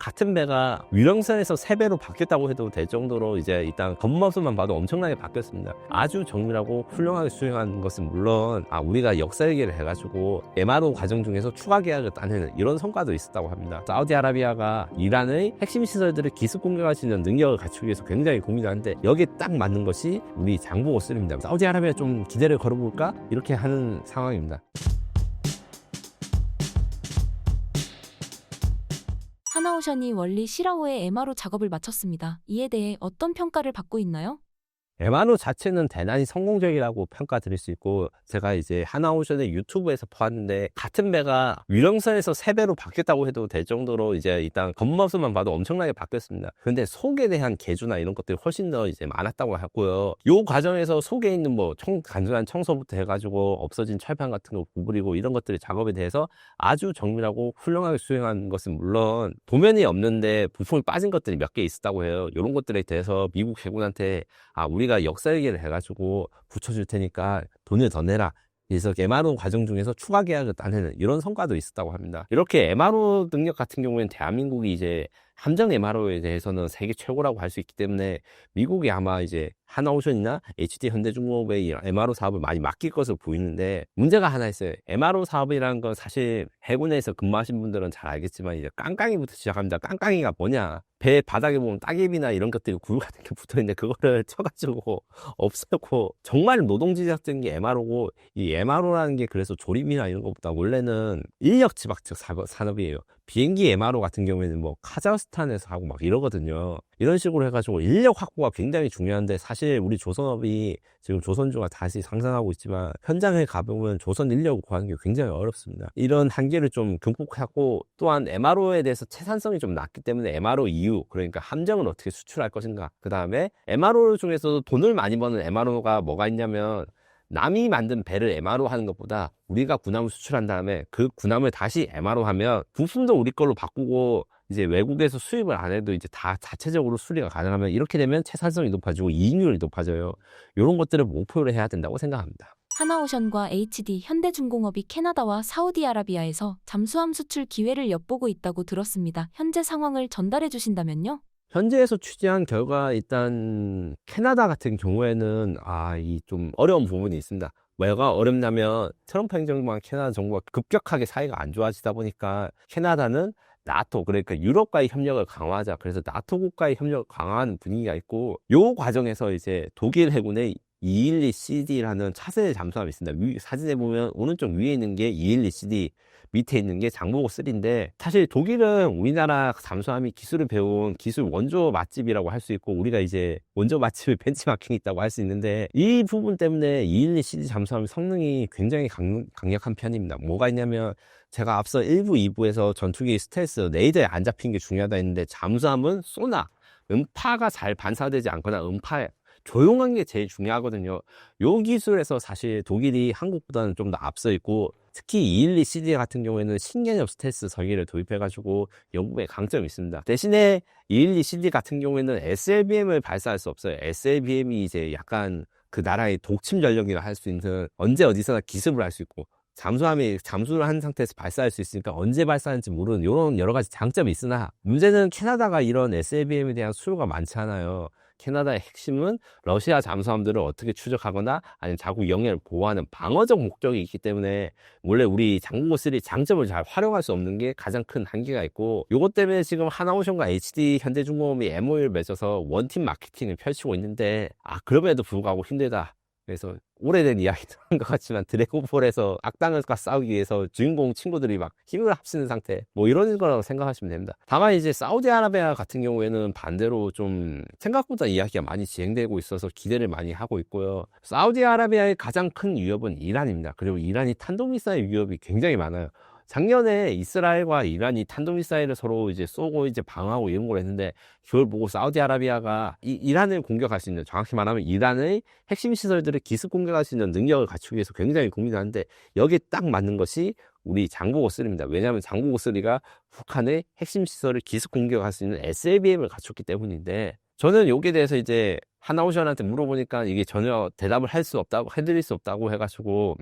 같은 배가 유령선에서 3배로 바뀌었다고 해도 될 정도로 이제 일단 겉모습만 봐도 엄청나게 바뀌었습니다. 아주 정밀하고 훌륭하게 수행한 것은 물론 우리가 역사 얘기를 해가지고 MRO 과정 중에서 추가 계약을 따내는 이런 성과도 있었다고 합니다. 사우디아라비아가 이란의 핵심 시설들을 기습 공격할 수 있는 능력을 갖추기 위해서 굉장히 고민하는데 여기에 딱 맞는 것이 우리 장보고 3입니다. 사우디아라비아 좀 기대를 걸어볼까? 이렇게 하는 상황입니다. 하나오션이 원리 실화호의 MRO 작업을 마쳤습니다. 이에 대해 어떤 평가를 받고 있나요? MRO 자체는 대단히 성공적이라고 평가드릴 수 있고, 제가 이제 하나오션의 유튜브에서 보았는데 같은 배가 유령선에서 3배로 바뀌었다고 해도 될 정도로 이제 일단 겉모습만 봐도 엄청나게 바뀌었습니다. 근데 속에 대한 개조나 이런 것들이 훨씬 더 이제 많았다고 하고요. 요 과정에서 속에 있는 간단한 청소부터 해가지고 없어진 철판 같은 거 구부리고 이런 것들의 작업에 대해서 아주 정밀하고 훌륭하게 수행한 것은 물론 도면이 없는데 부품이 빠진 것들이 몇 개 있었다고 해요. 이런 것들에 대해서 미국 해군한테 우리가 역사 얘기를 해가지고 붙여줄 테니까 돈을 더 내라. 그래서 MRO 과정 중에서 추가 계약을 따내는 이런 성과도 있었다고 합니다. 이렇게 MRO 능력 같은 경우에는 대한민국이 이제 함정 MRO에 대해서는 세계 최고라고 할 수 있기 때문에 미국이 아마 이제 하나오션이나 HD 현대중공업의 MRO 사업을 많이 맡길 것으로 보이는데, 문제가 하나 있어요. MRO 사업이라는 건 사실 해군에서 근무하신 분들은 잘 알겠지만 이제 깡깡이부터 시작합니다. 깡깡이가 뭐냐? 배 바닥에 보면 따개비나 이런 것들이 굴 같은 게 붙어 있는데 그거를 쳐가지고 없애고, 정말 노동지작적인 게 MRO고, 이 MRO라는 게 그래서 조립이나 이런 것보다 원래는 인력 지박적 산업이에요. 비행기 MRO 같은 경우에는 카자흐스탄에서 하고 막 이러거든요. 이런 식으로 해가지고 인력 확보가 굉장히 중요한데, 사실 우리 조선업이 지금 조선주가 다시 상승하고 있지만 현장에 가보면 조선 인력을 구하는 게 굉장히 어렵습니다. 이런 한계를 좀 극복하고, 또한 MRO에 대해서 채산성이 좀 낮기 때문에 MRO 이후, 그러니까 함정을 어떻게 수출할 것인가, 그 다음에 MRO 중에서도 돈을 많이 버는 MRO가 뭐가 있냐면, 남이 만든 배를 MRO 하는 것보다 우리가 군함을 수출한 다음에 그 군함을 다시 MRO 하면 부품도 우리 걸로 바꾸고 이제 외국에서 수입을 안 해도 이제 다 자체적으로 수리가 가능하면, 이렇게 되면 채산성이 높아지고 이익률이 높아져요. 이런 것들을 목표로 해야 된다고 생각합니다. 하나오션과 HD 현대중공업이 캐나다와 사우디아라비아에서 잠수함 수출 기회를 엿보고 있다고 들었습니다. 현재 상황을 전달해 주신다면요? 현재에서 취재한 결과, 일단 캐나다 같은 경우에는 이 좀 어려운 부분이 있습니다. 왜가 어렵냐면, 트럼프 행정부와 캐나다 정부가 급격하게 사이가 안 좋아지다 보니까 캐나다는 나토, 그러니까 유럽과의 협력을 강화하자, 그래서 나토 국가의 협력을 강화하는 분위기가 있고, 요 과정에서 이제 독일 해군의 212CD라는 차세대 잠수함이 있습니다. 사진에 보면 오른쪽 위에 있는 게 212CD, 밑에 있는 게 장보고 3인데, 사실 독일은 우리나라 잠수함이 기술을 배운 기술 원조 맛집이라고 할 수 있고, 우리가 이제 원조 맛집을 벤치마킹이 있다고 할 수 있는데, 이 부분 때문에 212CD 잠수함의 성능이 굉장히 강력한 편입니다. 뭐가 있냐면, 제가 앞서 1부, 2부에서 전투기 스텔스, 레이더에 안 잡힌 게 중요하다 했는데, 잠수함은 소나, 음파가 잘 반사되지 않거나 음파에 조용한 게 제일 중요하거든요. 요 기술에서 사실 독일이 한국보다는 좀 더 앞서 있고, 특히 212CD 같은 경우에는 신개념 스텔스 설계를 도입해가지고 영국의 강점이 있습니다. 대신에 212CD 같은 경우에는 SLBM을 발사할 수 없어요. SLBM이 이제 약간 그 나라의 독침 전력이라 할 수 있는, 언제 어디서나 기습을 할 수 있고, 잠수함이 잠수를 한 상태에서 발사할 수 있으니까 언제 발사하는지 모르는 이런 여러 가지 장점이 있으나, 문제는 캐나다가 이런 SLBM에 대한 수요가 많지 않아요. 캐나다의 핵심은 러시아 잠수함들을 어떻게 추적하거나 아니면 자국 영해를 보호하는 방어적 목적이 있기 때문에, 원래 우리 장보고 3 장점을 잘 활용할 수 없는 게 가장 큰 한계가 있고, 요것 때문에 지금 하나오션과 HD 현대중공업이 MOU를 맺어서 원팀 마케팅을 펼치고 있는데, 그럼에도 불구하고 힘들다. 그래서 오래된 이야기도 한 것 같지만, 드래곤볼에서 악당과 싸우기 위해서 주인공 친구들이 막 힘을 합치는 상태, 이런 거라고 생각하시면 됩니다. 다만 이제 사우디아라비아 같은 경우에는 반대로 좀 생각보다 이야기가 많이 진행되고 있어서 기대를 많이 하고 있고요. 사우디아라비아의 가장 큰 위협은 이란입니다. 그리고 이란이 탄도미사일 위협이 굉장히 많아요. 작년에 이스라엘과 이란이 탄도미사일을 서로 이제 쏘고 이제 방어하고 이런 걸 했는데, 그걸 보고 사우디아라비아가 이란을 공격할 수 있는, 정확히 말하면 이란의 핵심 시설들을 기습 공격할 수 있는 능력을 갖추기 위해서 굉장히 고민하는데, 여기에 딱 맞는 것이 우리 장보고 3입니다. 왜냐하면 장보고 3가 북한의 핵심 시설을 기습 공격할 수 있는 SLBM을 갖췄기 때문인데, 저는 여기에 대해서 이제 하나오션한테 물어보니까 이게 전혀 대답을 할 수 없다고, 해드릴 수 없다고 해가지고,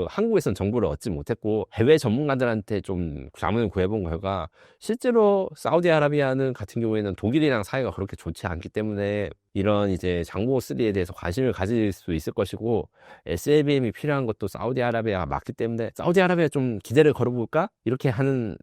한국에선 정보를 얻지 못했고, 해외 전문가들한테 좀 자문을 구해본 결과, 실제로 사우디아라비아는 같은 경우에는 독일이랑 사이가 그렇게 좋지 않기 때문에, 이런 이제 장보고3에 대해서 관심을 가질 수 있을 것이고, SLBM이 필요한 것도 사우디아라비아가 맞기 때문에, 사우디아라비아 좀 기대를 걸어볼까? 이렇게 하는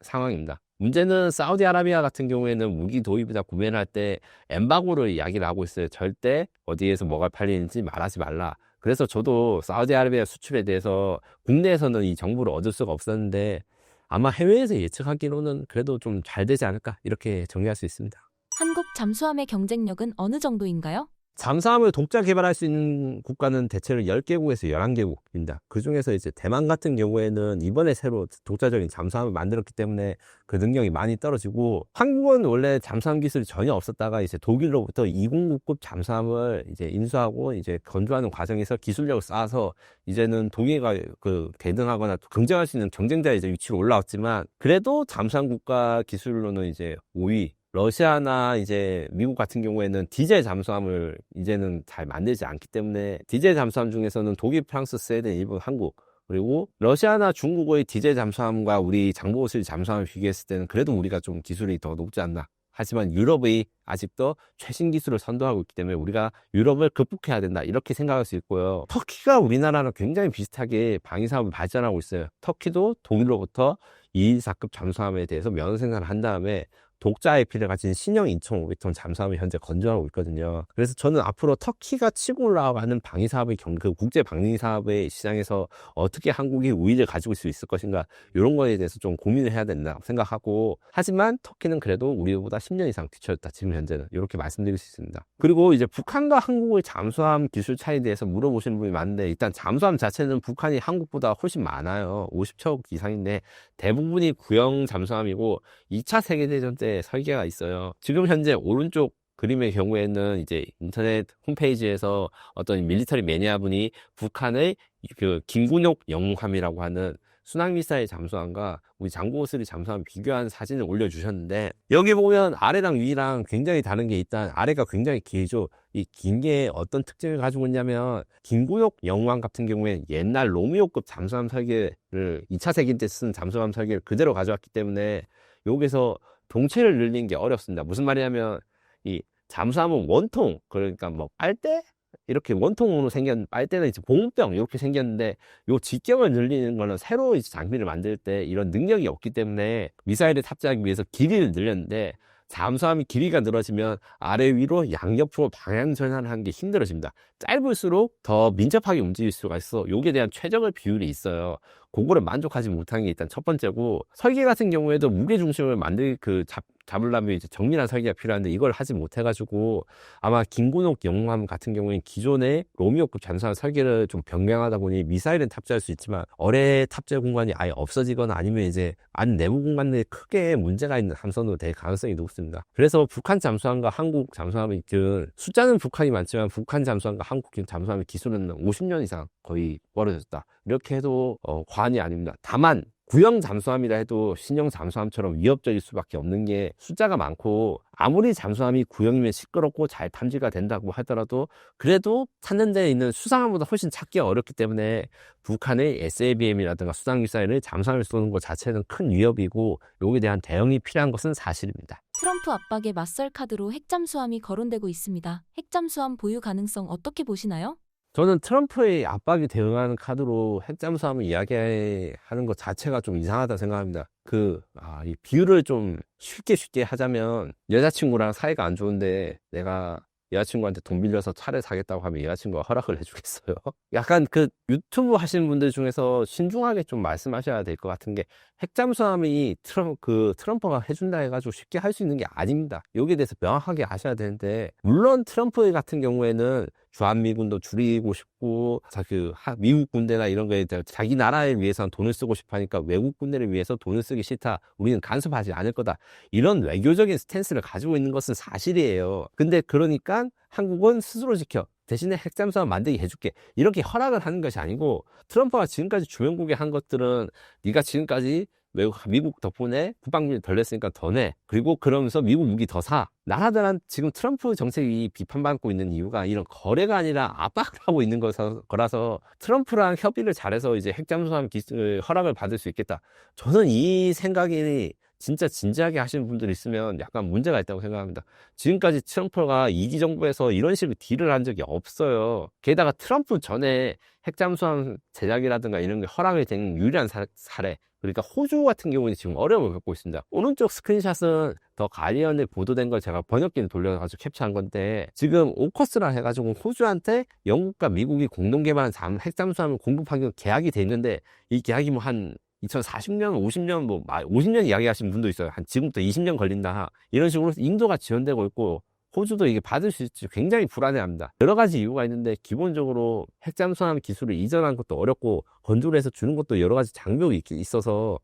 상황입니다. 문제는 사우디아라비아 같은 경우에는 무기 도입이나 구매를 할 때 엠바고를 이야기를 하고 있어요. 절대 어디에서 뭐가 팔리는지 말하지 말라. 그래서 저도 사우디아라비아 수출에 대해서 국내에서는 이 정보를 얻을 수가 없었는데 아마 해외에서 예측하기로는 그래도 좀 잘 되지 않을까 이렇게 정리할 수 있습니다. 한국 잠수함의 경쟁력은 어느 정도인가요? 잠수함을 독자 개발할 수 있는 국가는 대체로 10개국에서 11개국입니다. 그 중에서 이제 대만 같은 경우에는 이번에 새로 독자적인 잠수함을 만들었기 때문에 그 능력이 많이 떨어지고, 한국은 원래 잠수함 기술이 전혀 없었다가 이제 독일로부터 209급 잠수함을 이제 인수하고 이제 건조하는 과정에서 기술력을 쌓아서 이제는 독일과 그 대등하거나 경쟁할 수 있는 경쟁자의 이제 위치로 올라왔지만, 그래도 잠수함 국가 기술로는 이제 5위. 러시아나 이제 미국 같은 경우에는 디젤 잠수함을 이제는 잘 만들지 않기 때문에 디젤 잠수함 중에서는 독일, 프랑스, 스웨덴, 일본, 한국, 그리고 러시아나 중국의 디젤 잠수함과 우리 장보고3 잠수함을 비교했을 때는 그래도 우리가 좀 기술이 더 높지 않나. 하지만 유럽의 아직도 최신 기술을 선도하고 있기 때문에 우리가 유럽을 극복해야 된다 이렇게 생각할 수 있고요. 터키가 우리나라랑 굉장히 비슷하게 방위사업을 발전하고 있어요. 터키도 독일로부터 214급 잠수함에 대해서 면허 생산을 한 다음에 독자 IP를 가진 신형 2,500톤 잠수함을 현재 건조하고 있거든요. 그래서 저는 앞으로 터키가 치고 올라가는 방위사업의 그 국제 방위사업의 시장에서 어떻게 한국이 우위를 가지고 있을 수 있을 것인가, 이런 거에 대해서 좀 고민을 해야 된다고 생각하고, 하지만 터키는 그래도 우리보다 10년 이상 뒤쳐졌다 지금 현재는, 이렇게 말씀드릴 수 있습니다. 그리고 이제 북한과 한국의 잠수함 기술 차이에 대해서 물어보시는 분이 많은데, 일단 잠수함 자체는 북한이 한국보다 훨씬 많아요. 50척 이상인데 대부분이 구형 잠수함이고 2차 세계대전 때 설계가 있어요. 지금 현재 오른쪽 그림의 경우에는 이제 인터넷 홈페이지에서 어떤 밀리터리 매니아 분이 북한의 그 김군옥 영함이라고 하는 순항미사일 잠수함과 우리 장보고3 잠수함 비교한 사진을 올려주셨는데, 여기 보면 아래랑 위랑 굉장히 다른 게, 일단 아래가 굉장히 길죠. 이 긴 게 어떤 특징을 가지고 있냐면, 김군옥 영함 같은 경우에 옛날 로미오급 잠수함 설계를 2차 세계 때 쓴 잠수함 설계를 그대로 가져왔기 때문에 여기서 동체를 늘리는 게 어렵습니다. 무슨 말이냐면, 이 잠수함은 원통, 그러니까 뭐 빨대? 이렇게 원통으로 생겼, 빨대는 이제 보온병 이렇게 생겼는데, 요 직경을 늘리는 거는 새로 이제 장비를 만들 때 이런 능력이 없기 때문에 미사일을 탑재하기 위해서 길이를 늘렸는데, 잠수함이 길이가 늘어지면 아래 위로 양옆으로 방향 전환을 하는 게 힘들어집니다. 짧을수록 더 민첩하게 움직일 수가 있어. 요게 대한 최적의 비율이 있어요. 그거를 만족하지 못하는 게 일단 첫 번째고, 설계 같은 경우에도 무게 중심을 잡으려면 이제 정밀한 설계가 필요한데 이걸 하지 못해가지고, 아마 김군옥 영함 같은 경우에는 기존의 로미오급 잠수함 설계를 좀 변경하다 보니 미사일은 탑재할 수 있지만 어뢰 탑재 공간이 아예 없어지거나 아니면 이제 안 내부 공간에 크게 문제가 있는 함선으로 될 가능성이 높습니다. 그래서 북한 잠수함과 한국 잠수함의 그 숫자는 북한이 많지만 북한 잠수함과 한국 잠수함의 기술은 50년 이상 거의 멀어졌다, 이렇게 해도 과언이 아닙니다. 다만 구형 잠수함이라 해도 신형 잠수함처럼 위협적일 수밖에 없는 게, 숫자가 많고 아무리 잠수함이 구형이면 시끄럽고 잘 탐지가 된다고 하더라도 그래도 찾는 데 있는 수상함보다 훨씬 찾기가 어렵기 때문에 북한의 SLBM이라든가 수상미사일을 잠수함을 쏘는 것 자체는 큰 위협이고, 여기에 대한 대응이 필요한 것은 사실입니다. 트럼프 압박에 맞설 카드로 핵잠수함이 거론되고 있습니다. 핵잠수함 보유 가능성 어떻게 보시나요? 저는 트럼프의 압박에 대응하는 카드로 핵잠수함을 이야기하는 것 자체가 좀 이상하다 생각합니다. 이 비유를 좀 쉽게 하자면, 여자친구랑 사이가 안 좋은데 내가 여자친구한테 돈 빌려서 차를 사겠다고 하면 여자친구가 허락을 해주겠어요? 약간 그 유튜브 하시는 분들 중에서 신중하게 좀 말씀하셔야 될 것 같은 게, 핵잠수함이 트럼프가 해준다 해가지고 쉽게 할 수 있는 게 아닙니다. 여기에 대해서 명확하게 아셔야 되는데, 물론 트럼프 같은 경우에는 주한미군도 줄이고 싶고, 미국 군대나 이런 거에 대해 자기 나라를 위해서는 돈을 쓰고 싶어 하니까 외국 군대를 위해서 돈을 쓰기 싫다, 우리는 간섭하지 않을 거다, 이런 외교적인 스탠스를 가지고 있는 것은 사실이에요. 근데 그러니까 한국은 스스로 지켜, 대신에 핵잠수함 만들게 해줄게, 이렇게 허락을 하는 것이 아니고, 트럼프가 지금까지 주변국에 한 것들은 네가 지금까지 미국 덕분에 국방비를 덜 냈으니까 더 내. 그리고 그러면서 미국 무기 더 사. 나라들은 지금 트럼프 정책이 비판받고 있는 이유가 이런 거래가 아니라 압박을 하고 있는 거라서 트럼프랑 협의를 잘해서 이제 핵잠수함 기술 허락을 받을 수 있겠다. 저는 이 생각이 진짜 진지하게 하시는 분들 있으면 약간 문제가 있다고 생각합니다. 지금까지 트럼프가 이기 정부에서 이런 식으로 딜을 한 적이 없어요. 게다가 트럼프 전에 핵잠수함 제작이라든가 이런 게 허락이 된 유일한 사례. 그러니까 호주 같은 경우는 지금 어려움을 겪고 있습니다. 오른쪽 스크린샷은 더 가디언에 보도된 걸 제가 번역기를 돌려가지고 캡처한 건데, 지금 오커스라 해가지고 호주한테 영국과 미국이 공동 개발한 핵잠수함을 공급하기로 계약이 돼 있는데, 이 계약이 뭐 한 2040년, 50년, 50년 이야기하시는 분도 있어요. 한 지금부터 20년 걸린다. 이런 식으로 인도가 지연되고 있고, 호주도 이게 받을 수 있을지 굉장히 불안해합니다. 여러 가지 이유가 있는데, 기본적으로 핵잠수함 기술을 이전하는 것도 어렵고, 건조를 해서 주는 것도 여러 가지 장벽이 있어서,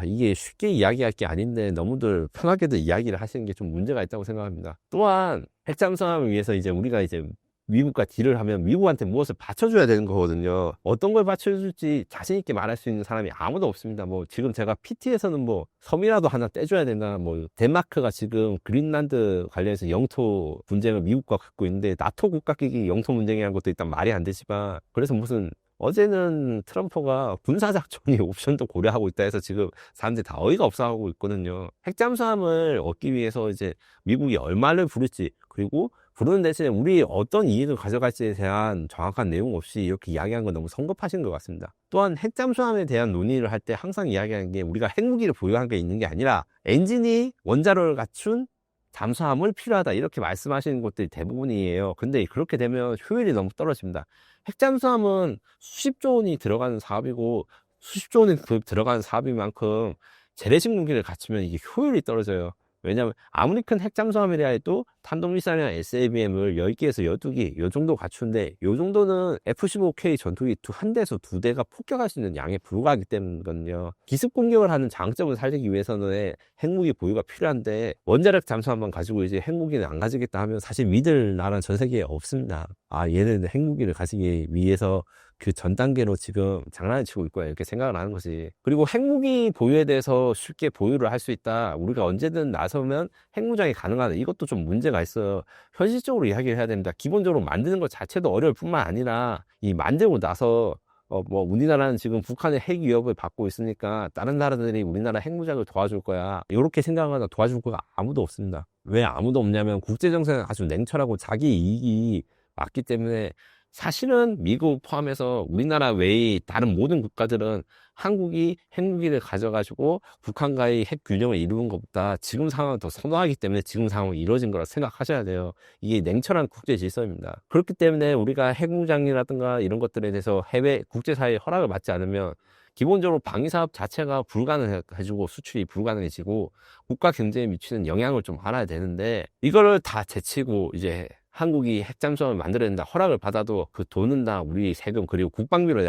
이게 쉽게 이야기할 게 아닌데, 너무들 편하게도 이야기를 하시는 게 좀 문제가 있다고 생각합니다. 또한, 핵잠수함을 위해서 이제 우리가 이제 미국과 딜을 하면 미국한테 무엇을 받쳐줘야 되는 거거든요. 어떤 걸 받쳐줄지 자신있게 말할 수 있는 사람이 아무도 없습니다. 뭐, 지금 제가 PT에서는 뭐, 섬이라도 하나 떼줘야 된다. 뭐, 덴마크가 지금 그린란드 관련해서 영토 분쟁을 미국과 갖고 있는데, 나토 국가끼리 영토 분쟁이라는 것도 일단 말이 안 되지만, 그래서 무슨, 어제는 트럼프가 군사작전이 옵션도 고려하고 있다 해서 지금 사람들이 다 어이가 없어하고 있거든요. 핵잠수함을 얻기 위해서 이제 미국이 얼마를 부를지, 그리고 부르는 대신에 우리 어떤 이익을 가져갈지에 대한 정확한 내용 없이 이렇게 이야기한 건 너무 성급하신 것 같습니다. 또한 핵잠수함에 대한 논의를 할 때 항상 이야기하는 게, 우리가 핵무기를 보유한 게 있는 게 아니라 엔진이 원자로를 갖춘 잠수함을 필요하다, 이렇게 말씀하시는 것들이 대부분이에요. 근데 그렇게 되면 효율이 너무 떨어집니다. 핵잠수함은 수십조 원이 들어가는 사업이고, 수십조 원이 들어가는 사업인 만큼 재래식 무기를 갖추면 이게 효율이 떨어져요. 왜냐하면 아무리 큰 핵잠수함이라 해도 탄도미사일이나 SABM을 10개에서 12개 요 정도 갖추는데, 요 정도는 F-15K 전투기 한 대에서 두 대가 폭격할 수 있는 양에 불과하기 때문이거든요. 기습 공격을 하는 장점을 살리기 위해서는 핵무기 보유가 필요한데, 원자력 잠수함만 가지고 이제 핵무기는 안 가지겠다 하면 사실 믿을 나라는 전 세계에 없습니다. 얘는 핵무기를 가지기 위해서 그 전 단계로 지금 장난을 치고 있고, 이렇게 생각을 하는 거지. 그리고 핵무기 보유에 대해서 쉽게 보유를 할 수 있다, 우리가 언제든 나서면 핵무장이 가능하다, 이것도 좀 문제가 있어요. 현실적으로 이야기를 해야 됩니다. 기본적으로 만드는 것 자체도 어려울 뿐만 아니라, 이 만들고 나서 우리나라는 지금 북한의 핵 위협을 받고 있으니까 다른 나라들이 우리나라 핵무장을 도와줄 거야, 이렇게 생각하거나 도와줄 거가 아무도 없습니다. 왜 아무도 없냐면, 국제정세는 아주 냉철하고 자기 이익이 맞기 때문에, 사실은 미국 포함해서 우리나라 외의 다른 모든 국가들은 한국이 핵무기를 가져가지고 북한과의 핵 균형을 이루는 것보다 지금 상황을 더 선호하기 때문에 지금 상황이 이루어진 거라 생각하셔야 돼요. 이게 냉철한 국제 질서입니다. 그렇기 때문에 우리가 핵무장이라든가 이런 것들에 대해서 해외 국제사회의 허락을 받지 않으면 기본적으로 방위사업 자체가 불가능해지고 수출이 불가능해지고 국가 경제에 미치는 영향을 좀 알아야 되는데, 이거를 다 제치고 이제 한국이 핵잠수함을 만들어야 된다, 허락을 받아도 그 돈은 다 우리 세금 그리고 국방비로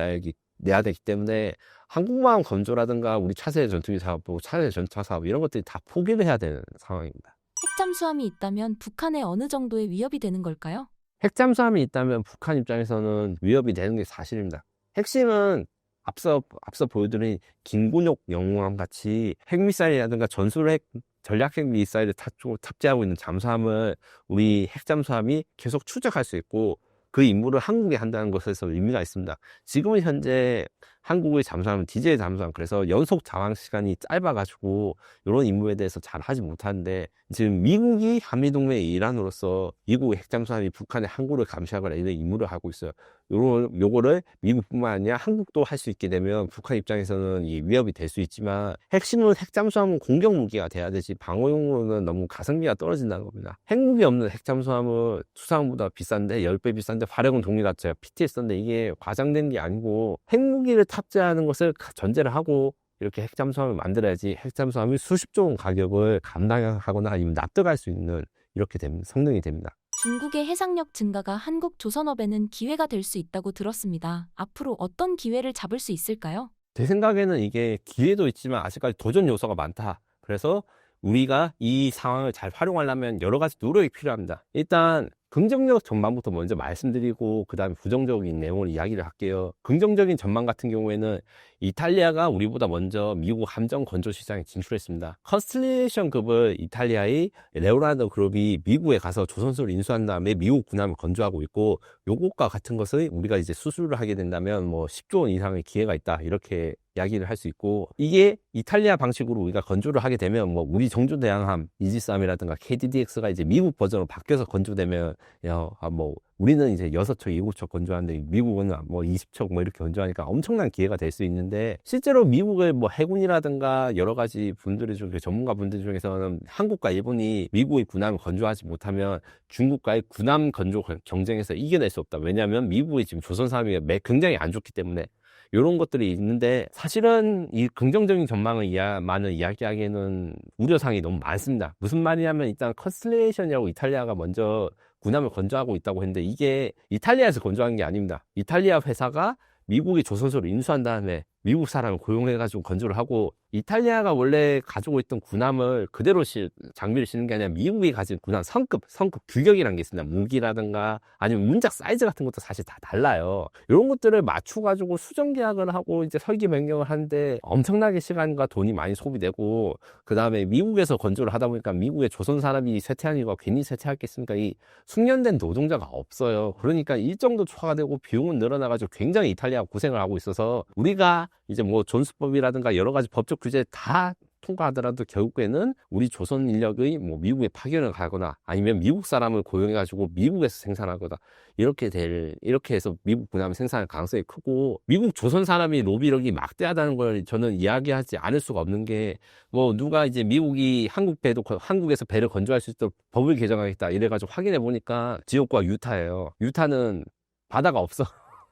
내야 되기 때문에, 항공모함 건조라든가 우리 차세대 전투기 사업, 차세대 전차 사업, 이런 것들이 다 포기를 해야 되는 상황입니다. 핵잠수함이 있다면 북한에 어느 정도의 위협이 되는 걸까요? 핵잠수함이 있다면 북한 입장에서는 위협이 되는 게 사실입니다. 핵심은 앞서 보여드린 김군옥 영웅함 같이 핵미사일이라든가 전략핵 미사일을 탑재하고 있는 잠수함을 우리 핵잠수함이 계속 추적할 수 있고, 그 임무를 한국이 한다는 것에서 의미가 있습니다. 지금은 현재 한국의 잠수함은 디젤 잠수함, 그래서 연속 자항 시간이 짧아가지고 이런 임무에 대해서 잘 하지 못하는데, 지금 미국이 한미동맹의 일환으로서 미국의 핵잠수함이 북한의 항구를 감시하거나 이런 임무를 하고 있어요. 요거를 미국뿐만 아니라 한국도 할 수 있게 되면 북한 입장에서는 이 위협이 될 수 있지만, 핵심은 핵잠수함은 공격 무기가 돼야 되지 방어용으로는 너무 가성비가 떨어진다는 겁니다. 핵무기 없는 핵잠수함은 수상보다 비싼데 10배 비싼데 화력은 동일하죠. 제가 PT 썼는데 이게 과장된 게 아니고, 핵무기를 탑재하는 것을 전제를 하고 이렇게 핵잠수함을 만들어야지 핵잠수함이 수십조 원 가격을 감당하거나 아니면 납득할 수 있는 이렇게 성능이 됩니다. 중국의 해상력 증가가 한국 조선업에는 기회가 될 수 있다고 들었습니다. 앞으로 어떤 기회를 잡을 수 있을까요? 제 생각에는 이게 기회도 있지만 아직까지 도전 요소가 많다. 그래서 우리가 이 상황을 잘 활용하려면 여러 가지 노력이 필요합니다. 일단 긍정적 전망부터 먼저 말씀드리고 그 다음에 부정적인 내용을 이야기를 할게요. 긍정적인 전망 같은 경우에는 이탈리아가 우리보다 먼저 미국 함정 건조 시장에 진출했습니다. 컨스텔레이션급을 이탈리아의 레오나르도 그룹이 미국에 가서 조선소를 인수한 다음에 미국 군함을 건조하고 있고, 요것과 같은 것을 우리가 이제 수주를 하게 된다면 뭐 10조 원 이상의 기회가 있다, 이렇게 이야기를 할 수 있고, 이게 이탈리아 방식으로 우리가 건조를 하게 되면 뭐 우리 정조 대항함 이지스함이라든가 KDDX가 이제 미국 버전으로 바뀌어서 건조되면 뭐 우리는 이제 6척, 7척 건조하는데 미국은 뭐 20척 뭐 이렇게 건조하니까 엄청난 기회가 될 수 있는데, 실제로 미국의 뭐 해군이라든가 여러 가지 분들이 중 전문가 분들 중에서는 한국과 일본이 미국의 군함을 건조하지 못하면 중국과의 군함 건조 경쟁에서 이겨낼 수 없다. 왜냐하면 미국이 지금 조선 산업이 굉장히 안 좋기 때문에. 이런 것들이 있는데, 사실은 이 긍정적인 전망을 많은 이야기하기에는 우려사항이 너무 많습니다. 무슨 말이냐면, 일단 컨스텔레이션이라고 이탈리아가 먼저 군함을 건조하고 있다고 했는데, 이게 이탈리아에서 건조한 게 아닙니다. 이탈리아 회사가 미국의 조선소를 인수한 다음에 미국 사람을 고용해가지고 건조를 하고, 이탈리아가 원래 가지고 있던 군함을 그대로 장비를 싣는 게 아니라 미국이 가진 군함 성급 규격이라는 게 있습니다. 무기라든가 아니면 문짝 사이즈 같은 것도 사실 다 달라요. 이런 것들을 맞춰가지고 수정 계약을 하고 이제 설계 변경을 하는데 엄청나게 시간과 돈이 많이 소비되고, 그 다음에 미국에서 건조를 하다 보니까 미국의 조선 산업이 쇠퇴하는 이유가 괜히 쇠퇴하겠습니까? 이 숙련된 노동자가 없어요. 그러니까 일정도 초과되고 비용은 늘어나가지고 굉장히 이탈리아가 고생을 하고 있어서, 우리가 이제 뭐 존수법이라든가 여러 가지 법적 규제 다 통과하더라도 결국에는 우리 조선 인력의 뭐 미국에 파견을 가거나 아니면 미국 사람을 고용해가지고 미국에서 생산하거나 이렇게 해서 미국 군함을 생산할 가능성이 크고, 미국 조선 산업이 로비력이 막대하다는 걸 저는 이야기하지 않을 수가 없는 게, 뭐 누가 이제 미국이 한국에서 배를 건조할 수 있도록 법을 개정하겠다 이래가지고 확인해 보니까 지역구가 유타예요. 유타는 바다가 없어.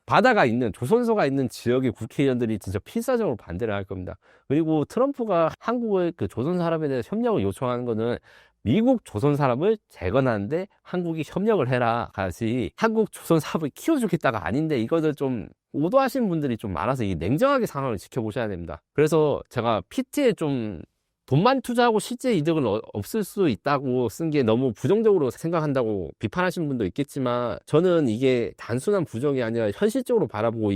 바다가 있는, 조선소가 있는 지역의 국회의원들이 진짜 필사적으로 반대를 할 겁니다. 그리고 트럼프가 한국의 그 조선 산업에 대해서 협력을 요청하는 거는 미국 조선 산업을 재건하는데 한국이 협력을 해라 가지, 한국 조선 산업을 키워주겠다가 아닌데, 이것을 좀 오도하시는 분들이 좀 많아서 이 냉정하게 상황을 지켜보셔야 됩니다. 그래서 제가 PT에 좀 돈만 투자하고 실제 이득은 없을 수 있다고 쓴 게 너무 부정적으로 생각한다고 비판하시는 분도 있겠지만, 저는 이게 단순한 부정이 아니라 현실적으로 바라보고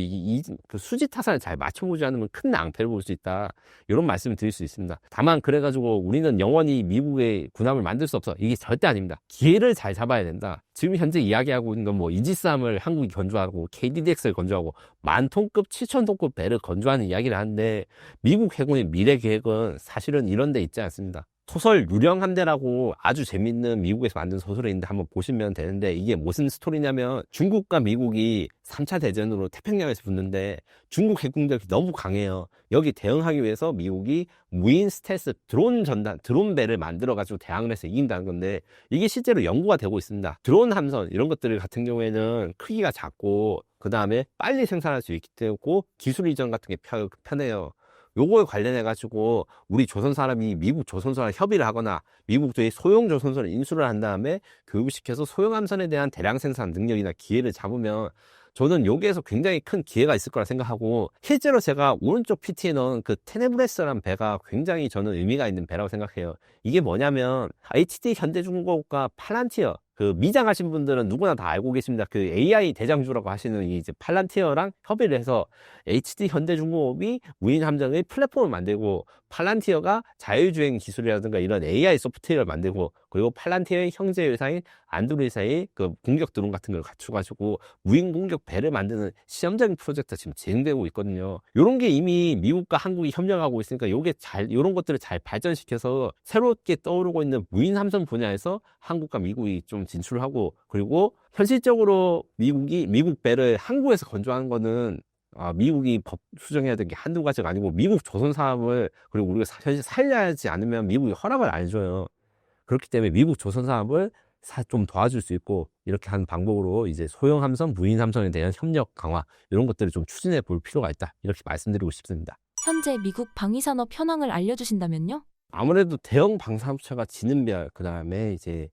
그 수지 타산을 잘 맞춰보지 않으면 큰 낭패를 볼 수 있다, 이런 말씀을 드릴 수 있습니다. 다만 그래가지고 우리는 영원히 미국의 군함을 만들 수 없어, 이게 절대 아닙니다. 기회를 잘 잡아야 된다. 지금 현재 이야기하고 있는 건 뭐 이지스함을 한국이 건조하고 KDDX를 건조하고 10,000톤급 7,000톤급 배를 건조하는 이야기를 하는데, 미국 해군의 미래 계획은 사실은 이런 데 있지 않습니다. 소설 유령함대라고 아주 재밌는 미국에서 만든 소설이 있는데 한번 보시면 되는데, 이게 무슨 스토리냐면, 중국과 미국이 3차 대전으로 태평양에서 붙는데 중국 해군력이 너무 강해요. 여기 대응하기 위해서 미국이 무인 스텔스 드론 배를 만들어 가지고 대항을 해서 이긴다는 건데, 이게 실제로 연구가 되고 있습니다. 드론 함선 이런 것들 같은 경우에는 크기가 작고 그 다음에 빨리 생산할 수 있기 때문에 기술 이전 같은 게 편해요. 요거에 관련해 가지고 우리 조선 사람이 미국 조선소랑 협의를 하거나 미국의 소형 조선소를 인수를 한 다음에 교육시켜서 소형 함선에 대한 대량 생산 능력이나 기회를 잡으면, 저는 여기에서 굉장히 큰 기회가 있을 거라 생각하고, 실제로 제가 오른쪽 PT에 넣은 그 테네브레스라는 배가 굉장히 저는 의미가 있는 배라고 생각해요. 이게 뭐냐면 HD 현대중공업과 팔란티어, 그 미장하신 분들은 누구나 다 알고 계십니다. 그 AI 대장주라고 하시는 이 이제 팔란티어랑 협의를 해서 HD 현대중공업이 무인 함정의 플랫폼을 만들고, 팔란티어가 자율주행 기술이라든가 이런 AI 소프트웨어를 만들고, 그리고 팔란티어의 형제 회사인 안드로이사의 그 공격 드론 같은 걸 갖춰가지고 무인 공격 배를 만드는 시험적인 프로젝트가 지금 진행되고 있거든요. 이런 게 이미 미국과 한국이 협력하고 있으니까 이런 것들을 잘 발전시켜서 새롭게 떠오르고 있는 무인 함선 분야에서 한국과 미국이 좀 진출을 하고, 그리고 현실적으로 미국 배를 한국에서 건조하는 거는 미국이 법 수정해야 될 게 한두 가지가 아니고, 미국 조선 사업을, 그리고 우리가 현실 살려야지 않으면 미국이 허락을 안 해줘요. 그렇기 때문에 미국 조선 사업을 좀 도와줄 수 있고, 이렇게 하는 방법으로 이제 소형 함선, 무인 함선에 대한 협력 강화, 이런 것들을 좀 추진해 볼 필요가 있다, 이렇게 말씀드리고 싶습니다. 현재 미국 방위산업 현황을 알려주신다면요? 아무래도 대형 방사업체가 지는 별, 그 다음에 이제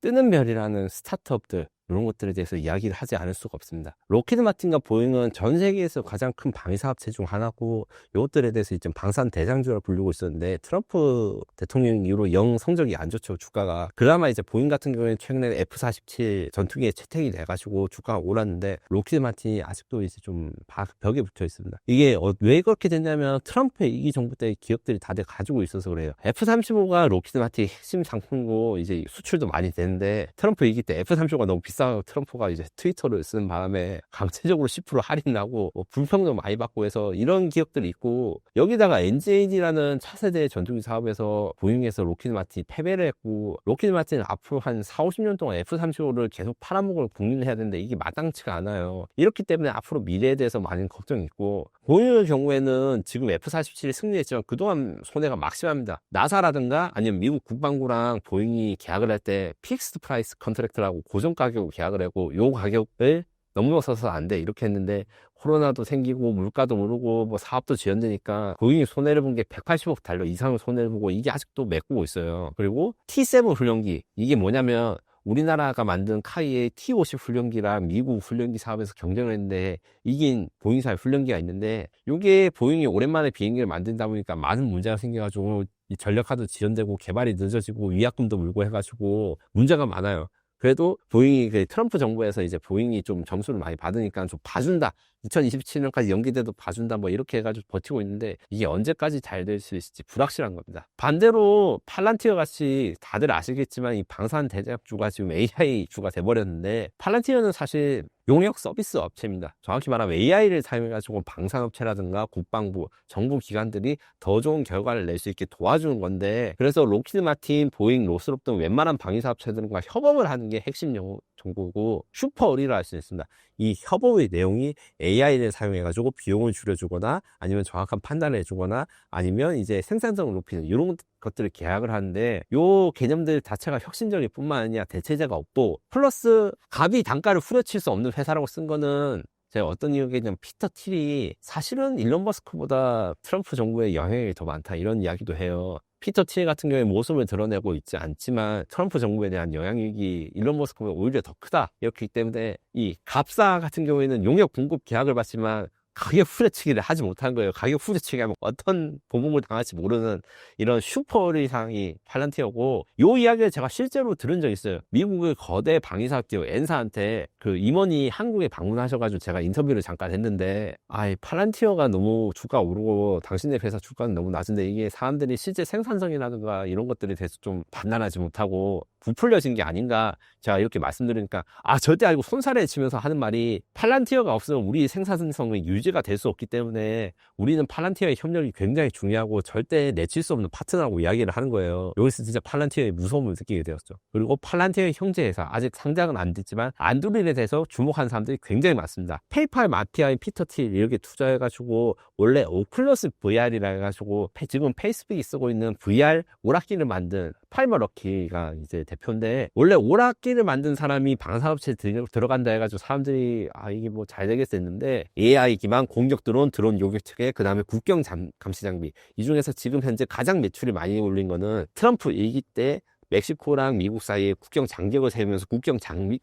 뜨는 별이라는 스타트업들, 이런 것들에 대해서 이야기를 하지 않을 수가 없습니다. 록히드 마틴과 보잉은 전 세계에서 가장 큰 방위사업체 중 하나고 이것들에 대해서 이제 방산 대장주라 불리고 있었는데 트럼프 대통령 이후로 영 성적이 안 좋죠, 주가가. 그나마 이제 보잉 같은 경우에는 최근에 F-47 전투기에 채택이 돼가지고 주가가 올랐는데 록히드 마틴이 아직도 이제 좀 벽에 붙어 있습니다. 이게 왜 그렇게 됐냐면 트럼프의 이기 정부 때 기업들이 다들 가지고 있어서 그래요. F-35가 록히드 마틴의 핵심 상품이고 이제 수출도 많이 되는데 트럼프 이기 때 F-35가 너무 비싸고 트럼프가 이제 트위터를 쓰는 바람에 강제적으로 10% 할인하고 불평도 많이 받고 해서 이런 기업들이 있고, 여기다가 NGAD라는 차세대 전투기 사업에서 보잉에서 록히드 마틴이 패배를 했고, 록히드 마틴은 앞으로 한 4, 50년 동안 F-35를 계속 팔아먹을 국리를 해야 되는데 이게 마땅치가 않아요. 이렇기 때문에 앞으로 미래에 대해서 많은 걱정이 있고, 보잉의 경우에는 지금 F-47이 승리했지만 그동안 손해가 막심합니다. 나사라든가 아니면 미국 국방부랑 보잉이 계약을 할 때 픽스드 프라이스 컨트랙트라고 고정 가격으로 계약을 하고 요 가격을 넘어서서 안 돼 이렇게 했는데 코로나도 생기고 물가도 오르고 뭐 사업도 지연되니까 보잉이 손해를 본 게 180억 달러 이상을 손해를 보고 이게 아직도 메꾸고 있어요. 그리고 T7 훈련기, 이게 뭐냐면 우리나라가 만든 카이의 T-50 훈련기랑 미국 훈련기 사업에서 경쟁을 했는데 이긴 보잉사의 훈련기가 있는데, 이게 보잉이 오랜만에 비행기를 만든다 보니까 많은 문제가 생겨가지고 이 전력화도 지연되고 개발이 늦어지고 위약금도 물고 해가지고 문제가 많아요. 그래도 보잉이 트럼프 정부에서 이제 보잉이 좀 점수를 많이 받으니까 좀 봐준다, 2027년까지 연기돼도 봐준다 뭐 이렇게 해가지고 버티고 있는데 이게 언제까지 잘 될 수 있을지 불확실한 겁니다. 반대로 팔란티어 같이 다들 아시겠지만 이 방산 대작주가 지금 AI 주가 돼버렸는데, 팔란티어는 사실 용역 서비스 업체입니다. 정확히 말하면 AI를 사용해가지고 방산업체라든가 국방부, 정부 기관들이 더 좋은 결과를 낼 수 있게 도와주는 건데, 그래서 록히드 마틴, 보잉, 로스롭 등 웬만한 방위사업체들과 협업을 하는 게 핵심 정보고 슈퍼 어리라 할 수 있습니다. 이 협업의 내용이 AI를 사용해가지고 비용을 줄여주거나 아니면 정확한 판단을 해주거나 아니면 이제 생산성을 높이는 이런 것들을 계약을 하는데, 요 개념들 자체가 혁신적일 뿐만 아니라 대체제가 없고, 플러스 갑이 단가를 후려칠 수 없는 회사라고 쓴 거는 제가 어떤 이유겠냐면 피터 틸이 사실은 일론 머스크보다 트럼프 정부의 영향력이 더 많다 이런 이야기도 해요. 피터 틸 같은 경우에 모습을 드러내고 있지 않지만 트럼프 정부에 대한 영향력이 일론 머스크보다 오히려 더 크다, 이렇기 때문에 이 갑사 같은 경우에는 용역 공급 계약을 받지만 가격 후려치기를 하지 못한 거예요. 가격 후려치기 하면 어떤 보복을 당할지 모르는 이런 슈퍼리상이 팔란티어고, 요 이야기를 제가 실제로 들은 적이 있어요. 미국의 거대 방위사업 기업 엔사한테 그 임원이 한국에 방문하셔가지고 제가 인터뷰를 잠깐 했는데, 팔란티어가 너무 주가 오르고 당신네 회사 주가는 너무 낮은데 이게 사람들이 실제 생산성이라든가 이런 것들에 대해서 좀 판단하지 못하고 부풀려진 게 아닌가, 제가 이렇게 말씀드리니까 절대 아니고 손사래 치면서 하는 말이, 팔란티어가 없으면 우리 생산성이 유지가 될 수 없기 때문에 우리는 팔란티어의 협력이 굉장히 중요하고 절대 내칠 수 없는 파트너라고 이야기를 하는 거예요. 여기서 진짜 팔란티어의 무서움을 느끼게 되었죠. 그리고 팔란티어의 형제회사, 아직 상장은 안 됐지만 안드릴에 대해서 주목하는 사람들이 굉장히 많습니다. 페이팔 마피아인 피터 틸 이렇게 투자해가지고 원래 오클러스 VR이라 해가지고 지금 페이스북이 쓰고 있는 VR 오락기를 만든 팔머 럭키가 이제 대표인데, 원래 오락기를 만든 사람이 방산업체에 들어간다 해가지고 사람들이 이게 뭐 잘 되겠어 했는데, AI 기반 공격 드론, 드론 요격 체계, 그 다음에 국경 감시 장비, 이 중에서 지금 현재 가장 매출이 많이 올린 거는 트럼프 일기 때 멕시코랑 미국 사이에 국경 장벽을 세우면서 국경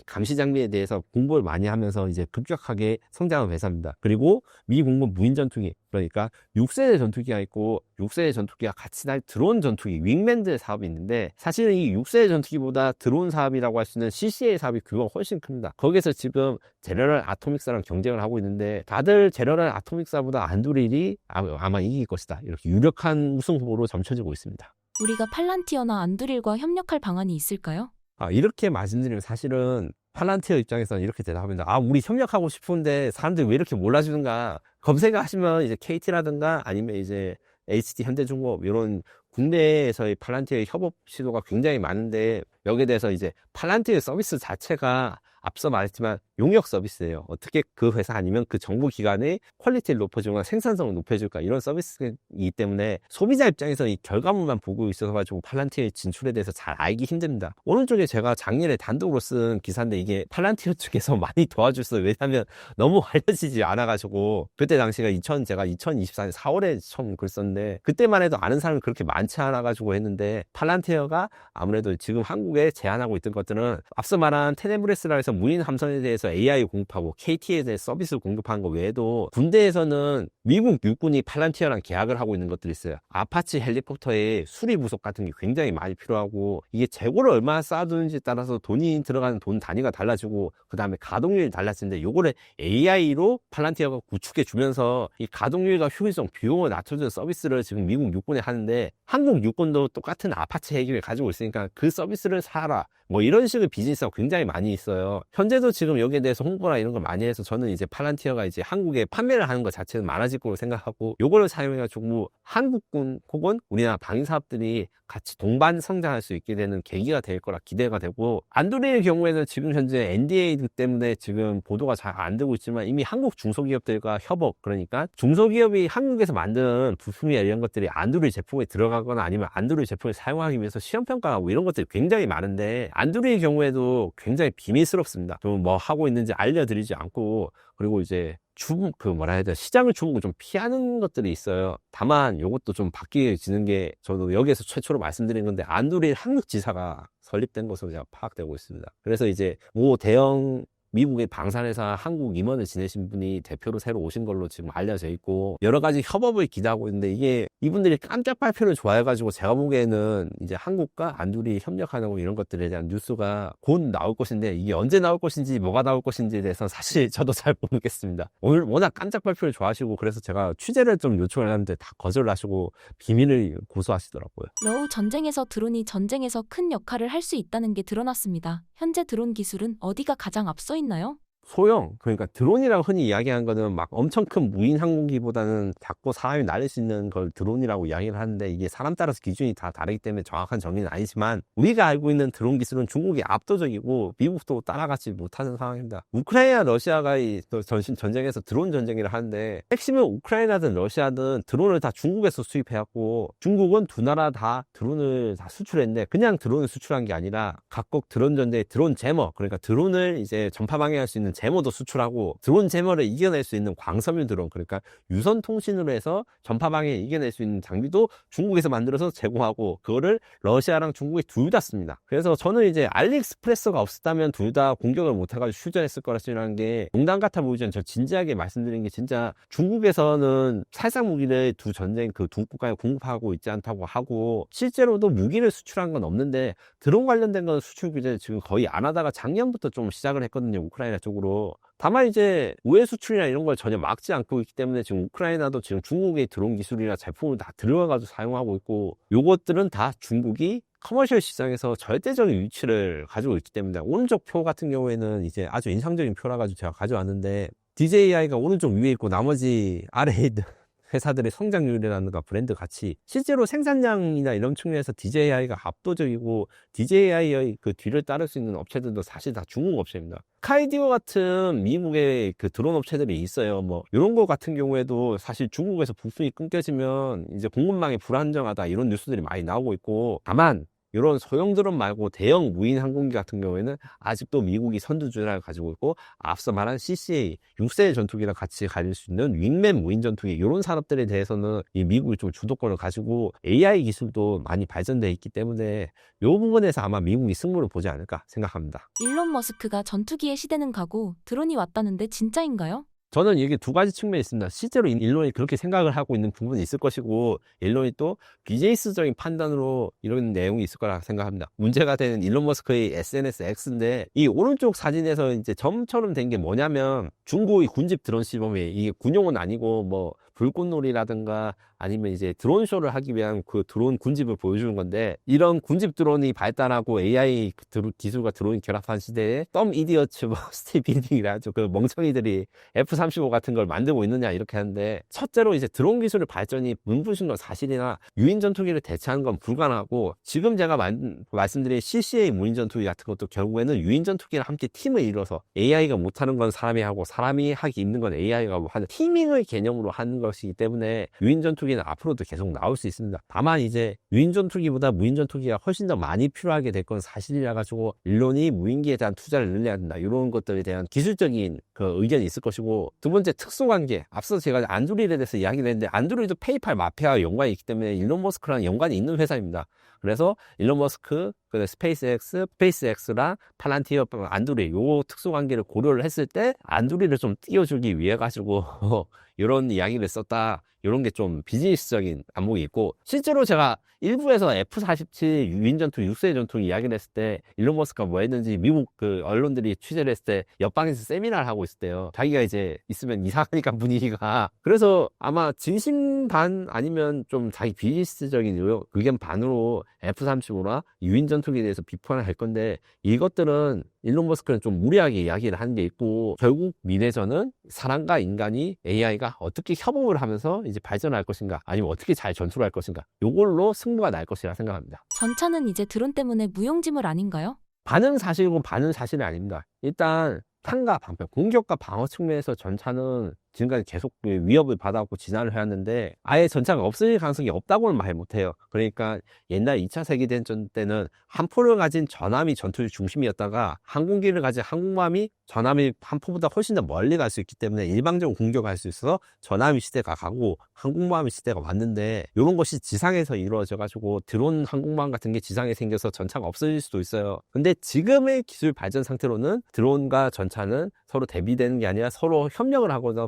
감시 장비에 대해서 공부를 많이 하면서 이제 급격하게 성장한 회사입니다. 그리고 미 공군 무인 전투기, 그러니까 6세대 전투기가 있고 6세대 전투기가 같이 날 드론 전투기 윙맨즈 사업이 있는데, 사실은 이 6세대 전투기보다 드론 사업이라고 할 수 있는 CCA 사업이 규모가 훨씬 큽니다. 거기서 지금 제너럴 아토믹사랑 경쟁을 하고 있는데, 다들 제너럴 아토믹사보다 안드릴이 아마 이길 것이다, 이렇게 유력한 우승 후보로 점쳐지고 있습니다. 우리가 팔란티어나 안드릴과 협력할 방안이 있을까요? 이렇게 말씀드리면 사실은 팔란티어 입장에서는 이렇게 대답합니다. 우리 협력하고 싶은데 사람들이 왜 이렇게 몰라주는가. 검색하시면 이제 KT라든가 아니면 이제 HD 현대중공업 이런 국내에서의 팔란티어의 협업 시도가 굉장히 많은데, 여기에 대해서 이제 팔란티어 서비스 자체가 앞서 말했지만 용역 서비스예요. 어떻게 그 회사 아니면 그 정부기관의 퀄리티를 높여주거나 생산성을 높여줄까, 이런 서비스이기 때문에 소비자 입장에서 이 결과물만 보고 있어가지고 팔란티어의 진출에 대해서 잘 알기 힘듭니다. 오른쪽에 제가 작년에 단독으로 쓴 기사인데 이게 팔란티어 측에서 많이 도와줬어요. 왜냐하면 너무 알려지지 않아가지고. 그때 당시가 제가 2024년 4월에 처음 글 썼는데, 그때만 해도 아는 사람이 그렇게 많지 않아가지고 했는데, 팔란티어가 아무래도 지금 한국 한국에 제안하고 있던 것들은 앞서 말한 테네브레스라 해서 무인 함선에 대해서 AI 공급하고 KT에 대해 서비스를 공급하는 것 외에도 군대에서는 미국 육군이 팔란티어랑 계약을 하고 있는 것들이 있어요. 아파치 헬리콥터의 수리 부속 같은 게 굉장히 많이 필요하고 이게 재고를 얼마나 쌓아두는지에 따라서 돈이 들어가는 돈 단위가 달라지고 그 다음에 가동률이 달라지는데 요거를 AI로 팔란티어가 구축해 주면서 이 가동률과 효율성, 비용을 낮춰주는 서비스를 지금 미국 육군에 하는데 한국 육군도 똑같은 아파치 헬기를 가지고 있으니까 그 서비스를 사라. 뭐 이런 식의 비즈니스가 굉장히 많이 있어요. 현재도 지금 여기에 대해서 홍보나 이런 걸 많이 해서 저는 이제 팔란티어가 이제 한국에 판매를 하는 것 자체는 많아질 거로 생각하고 요거를 사용해가지고 한국군 혹은 우리나라 방위사업들이 같이 동반 성장할 수 있게 되는 계기가 될 거라 기대가 되고 안드로이의 경우에는 지금 현재 NDA 때문에 지금 보도가 잘 안 되고 있지만 이미 한국 중소기업들과 협업 그러니까 중소기업이 한국에서 만든 부품이나 이런 것들이 안드로이 제품에 들어가거나 아니면 안드로이 제품을 사용하기 위해서 시험평가하고 이런 것들이 굉장히 많은데 안드로이의 경우에도 굉장히 비밀스럽습니다. 좀 뭐 하고 있는지 알려드리지 않고 그리고 이제 시장을 주목을 좀 피하는 것들이 있어요. 다만 이것도 좀 바뀌어지는 게 저도 여기에서 최초로 말씀드린 건데 안드로이 한국 지사가 설립된 것으로 제가 파악되고 있습니다. 그래서 이제 뭐 대형 미국의 방산회사 한국 임원을 지내신 분이 대표로 새로 오신 걸로 지금 알려져 있고 여러 가지 협업을 기대하고 있는데 이게 이분들이 깜짝 발표를 좋아해가지고 제가 보기에는 이제 한국과 안드로이 협력하는 이런 것들에 대한 뉴스가 곧 나올 것인데 이게 언제 나올 것인지 뭐가 나올 것인지에 대해서 사실 저도 잘 모르겠습니다. 오늘 워낙 깜짝 발표를 좋아하시고 그래서 제가 취재를 좀 요청을 했는데 다 거절하시고 비밀을 고수하시더라고요. 러우 전쟁에서 드론이 전쟁에서 큰 역할을 할 수 있다는 게 드러났습니다. 현재 드론 기술은 어디가 가장 앞서 있나요? 소형, 그러니까 드론이라고 흔히 이야기하는 거는 막 엄청 큰 무인 항공기보다는 작고 사람이 날릴 수 있는 걸 드론이라고 이야기를 하는데 이게 사람 따라서 기준이 다 다르기 때문에 정확한 정의는 아니지만 우리가 알고 있는 드론 기술은 중국이 압도적이고 미국도 따라가지 못하는 상황입니다. 우크라이나 러시아가 이 전쟁에서 드론 전쟁이라 하는데 핵심은 우크라이나든 러시아든 드론을 다 중국에서 수입해왔고 중국은 두 나라 다 드론을 다 수출했는데 그냥 드론을 수출한 게 아니라 각국 드론 전쟁의 드론 제머 그러니까 드론을 이제 전파 방해할 수 있는 제모도 수출하고 드론 제모를 이겨낼 수 있는 광섬유 드론 그러니까 유선 통신으로 해서 전파 방해 이겨낼 수 있는 장비도 중국에서 만들어서 제공하고 그거를 러시아랑 중국이 둘 다 씁니다. 그래서 저는 이제 알리익스프레스가 없었다면 둘 다 공격을 못해가지고 휴전했을 거라는 게 농담 같아 보이지만 저 진지하게 말씀드린 게 진짜 중국에서는 살상 무기를 두 국가에 공급하고 있지 않다고 하고 실제로도 무기를 수출한 건 없는데 드론 관련된 건 수출 규제를 지금 거의 안 하다가 작년부터 좀 시작을 했거든요. 우크라이나 쪽으로. 다만 이제 우회 수출이나 이런 걸 전혀 막지 않고 있기 때문에 지금 우크라이나도 지금 중국의 드론 기술이나 제품을 다 들어가가지고 사용하고 있고 요것들은 다 중국이 커머셜 시장에서 절대적인 위치를 가지고 있기 때문에 오른쪽 표 같은 경우에는 이제 아주 인상적인 표라 가지고 제가 가져왔는데 DJI가 오른쪽 위에 있고 나머지 아래에 있는 회사들의 성장률이라든가 브랜드 가치 실제로 생산량이나 이런 측면에서 DJI가 압도적이고 DJI의 그 뒤를 따를 수 있는 업체들도 사실 다 중국 업체입니다. 카이디오 같은 미국의 그 드론 업체들이 있어요. 뭐 이런 거 같은 경우에도 사실 중국에서 부품이 끊겨지면 이제 공급망이 불안정하다 이런 뉴스들이 많이 나오고 있고 다만 이런 소형 드론 말고 대형 무인 항공기 같은 경우에는 아직도 미국이 선두주자를 가지고 있고 앞서 말한 CCA 6세대 전투기랑 같이 가질 수 있는 윙맨 무인 전투기 이런 산업들에 대해서는 이 미국이 좀 주도권을 가지고 AI 기술도 많이 발전돼 있기 때문에 이 부분에서 아마 미국이 승부를 보지 않을까 생각합니다. 일론 머스크가 전투기의 시대는 가고 드론이 왔다는데 진짜인가요? 저는 이게 두 가지 측면이 있습니다. 실제로 일론이 그렇게 생각을 하고 있는 부분이 있을 것이고 일론이 또 비즈니스적인 판단으로 이런 내용이 있을 거라 생각합니다. 문제가 되는 일론 머스크의 SNS X인데 이 오른쪽 사진에서 이제 점처럼 된 게 뭐냐면 중국의 군집 드론 시범이 이게 군용은 아니고 뭐 불꽃놀이라든가 아니면 이제 드론쇼를 하기 위한 그 드론 군집을 보여주는 건데 이런 군집 드론이 발달하고 AI 기술과 드론이 결합한 시대에 덤 이디어츠 뭐 스티비딩이라 하죠. 그 멍청이들이 F-35 같은 걸 만들고 있느냐 이렇게 하는데 첫째로 이제 드론 기술의 발전이 눈부신 건 사실이나 유인 전투기를 대체하는 건 불가능하고 지금 제가 말씀드린 CCA 무인 전투기 같은 것도 결국에는 유인 전투기랑 함께 팀을 이뤄서 AI가 못하는 건 사람이 하고 사람이 하기 힘든 건 AI가 하는 티밍의 개념으로 하는 것이기 때문에 유인 전투기는 앞으로도 계속 나올 수 있습니다. 다만 이제 유인 전투기보다 무인 전투기가 훨씬 더 많이 필요하게 될 건 사실이라 가지고 일론이 무인기에 대한 투자를 늘려야 된다 이런 것들에 대한 기술적인 그 의견이 있을 것이고 두 번째 특수관계 앞서 제가 안드로이드에 대해서 이야기를 했는데 안드로이드 페이팔 마피아와 연관이 있기 때문에 일론 머스크랑 연관이 있는 회사입니다. 그래서 일론 머스크, 스페이스X랑 팔란티어, 안두리 요 특수관계를 고려를 했을 때 안두리를 좀 띄워주기 위해 가지고 이런 이야기를 썼다. 이런 게 좀 비즈니스적인 안목이 있고, 실제로 제가 일부에서 F-47 유인전투 6세 전투 이야기를 했을 때 일론 머스크가 뭐 했는지 미국 그 언론들이 취재를 했을 때 옆방에서 세미나를 하고 있을 때요. 자기가 이제 있으면 이상하니까 분위기가. 그래서 아마 진심 반 아니면 좀 자기 비즈니스적인 의견 반으로 F-35나 유인전투기에 대해서 비판을 할 건데, 이것들은 일론 머스크는 좀 무리하게 이야기를 하는 게 있고, 결국 미래전은 사람과 인간이 AI가 어떻게 협업을 하면서 이제 발전할 것인가, 아니면 어떻게 잘 전투를 할 것인가, 요걸로 승부가 날 것이라 생각합니다. 전차는 이제 드론 때문에 무용지물 아닌가요? 반은 사실이고 반은 사실이 아닙니다. 일단 탄과 방패, 공격과 방어 측면에서 전차는 지금까지 계속 위협을 받아왔고 진화를 해왔는데, 아예 전차가 없을 가능성이 없다고는 말 못해요. 그러니까 옛날 2차 세계대전 때는 함포를 가진 전함이 전투의 중심이었다가 항공기를 가진 항공모함이 전함이 함포보다 훨씬 더 멀리 갈 수 있기 때문에 일방적으로 공격할 수 있어서 전함이 시대가 가고 항공모함이 시대가 왔는데, 이런 것이 지상에서 이루어져 가지고 드론 항공모함 같은 게 지상에 생겨서 전차가 없어질 수도 있어요. 근데 지금의 기술 발전 상태로는 드론과 전차는 서로 대비되는 게 아니라 서로 협력을 하거나